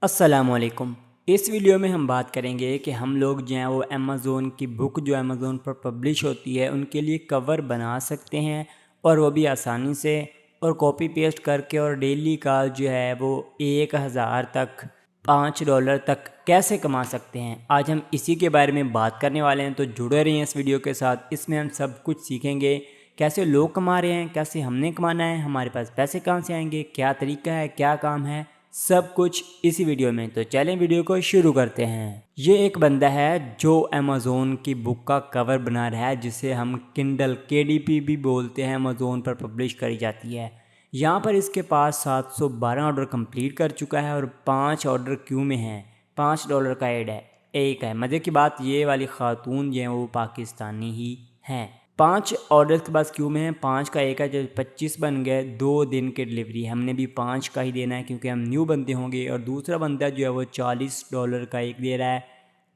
अस्सलामुअलैकुम। इस वीडियो में हम बात करेंगे कि हम लोग जो हैं वो अमेज़ोन की बुक जो अमेज़ोन पर पब्लिश होती है उनके लिए कवर बना सकते हैं और वो भी आसानी से और कॉपी पेस्ट करके और डेली का जो है वो 1000 तक $5 तक कैसे कमा सकते हैं। आज हम इसी के बारे में बात करने वाले हैं, तो जुड़े रहिए इस वीडियो के साथ। इसमें हम सब कुछ सीखेंगे, कैसे लोग कमा रहे हैं, कैसे हमने कमाना है, हमारे पास पैसे कहाँ से आएंगे, क्या तरीका है, क्या काम है, सब कुछ इसी वीडियो में। तो चलें वीडियो को शुरू करते हैं। ये एक बंदा है जो अमेज़ोन की बुक का कवर बना रहा है, जिसे हम किंडल KDP भी बोलते हैं, अमेज़ोन पर पब्लिश करी जाती है। यहाँ पर इसके पास 712 ऑर्डर कंप्लीट कर चुका है और 5 ऑर्डर क्यू में हैं। $5 का ऐड है, एक है। मज़े की बात ये वाली खातून जो है वो पाकिस्तानी ही हैं। 5 ऑर्डर के पास क्यू में हैं, 5 का एक है, जो 25 बन गए। 2 दिन की डिलीवरी, हमने भी 5 का ही देना है क्योंकि हम न्यू बंदे होंगे। और दूसरा बंदा जो है वो $40 का एक दे रहा है।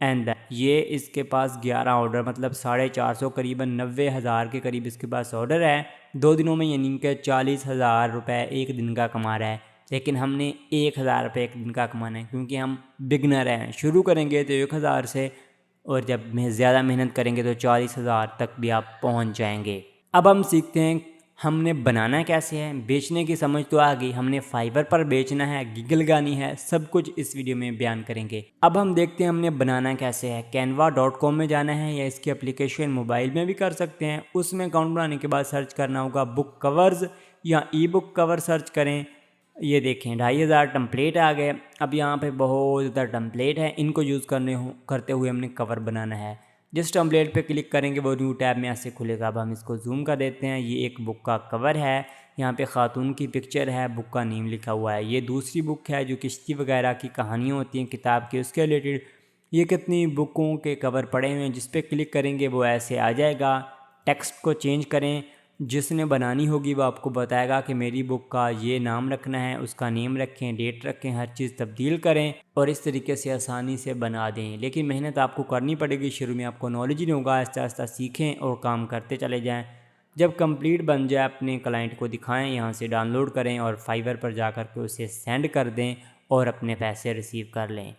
एंड ये इसके पास 11 ऑर्डर, मतलब 450 करीबन 90,000 के करीब इसके पास ऑर्डर है। 2 दिनों में यानी कि 40,000 रुपये एक दिन का कमा रहा है। लेकिन हमने 1,000 रुपये एक दिन का कमाना है क्योंकि हम बिगनर हैं। शुरू करेंगे तो 1,000 से, और जब ज़्यादा मेहनत करेंगे तो 40,000 तक भी आप पहुंच जाएंगे। अब हम सीखते हैं हमने बनाना कैसे है। बेचने की समझ तो आ गई, हमने फाइवर पर बेचना है, गीगल लगानी है, सब कुछ इस वीडियो में बयान करेंगे। अब हम देखते हैं हमने बनाना कैसे है। canva.com में जाना है, या इसकी एप्लीकेशन मोबाइल में भी कर सकते हैं। उसमें अकाउंट बनाने के बाद सर्च करना होगा बुक कवर्स, या ई बुक कवर सर्च करें। ये देखें 2,500 टम्पलेट आ गए। अब यहाँ पे बहुत ज़्यादा टम्पलेट है, इनको यूज़ करते हुए हमने कवर बनाना है। जिस टम्पलेट पे क्लिक करेंगे वो न्यू टैब में ऐसे खुलेगा। अब हम इसको जूम कर देते हैं। ये एक बुक का कवर है, यहाँ पे खातून की पिक्चर है, बुक का नेम लिखा हुआ है। ये दूसरी बुक है जो किश्ती वगैरह की कहानियाँ होती हैं किताब की, उसके रिलेटेड। ये कितनी बुकों के कवर पड़े हुए हैं, जिस पे क्लिक करेंगे वो ऐसे आ जाएगा। टेक्स्ट को चेंज करें, जिसने बनानी होगी वो आपको बताएगा कि मेरी बुक का ये नाम रखना है, उसका नेम रखें, डेट रखें, हर चीज़ तब्दील करें और इस तरीके से आसानी से बना दें। लेकिन मेहनत आपको करनी पड़ेगी, शुरू में आपको नॉलेज नहीं होगा। आहिस्ता आहिस्ता सीखें और काम करते चले जाएं। जब कंप्लीट बन जाए अपने क्लाइंट को दिखाएं, यहाँ से डाउनलोड करें और फाइवर पर जा कर के उसे सेंड कर दें और अपने पैसे रिसीव कर लें।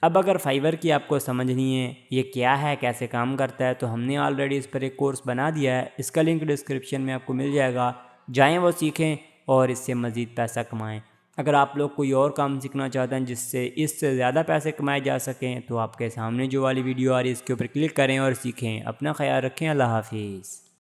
अब अगर फाइवर की आपको समझनी है ये क्या है, कैसे काम करता है, तो हमने ऑलरेडी इस पर एक कोर्स बना दिया है। इसका लिंक डिस्क्रिप्शन में आपको मिल जाएगा, जाएं वो सीखें और इससे मज़ीद पैसा कमाएं। अगर आप लोग कोई और काम सीखना चाहते हैं जिससे इससे ज़्यादा पैसे कमाए जा सकें, तो आपके सामने जो वाली वीडियो आ रही है इसके ऊपर क्लिक करें और सीखें। अपना ख्याल रखें। अल्लाह हाफिज़।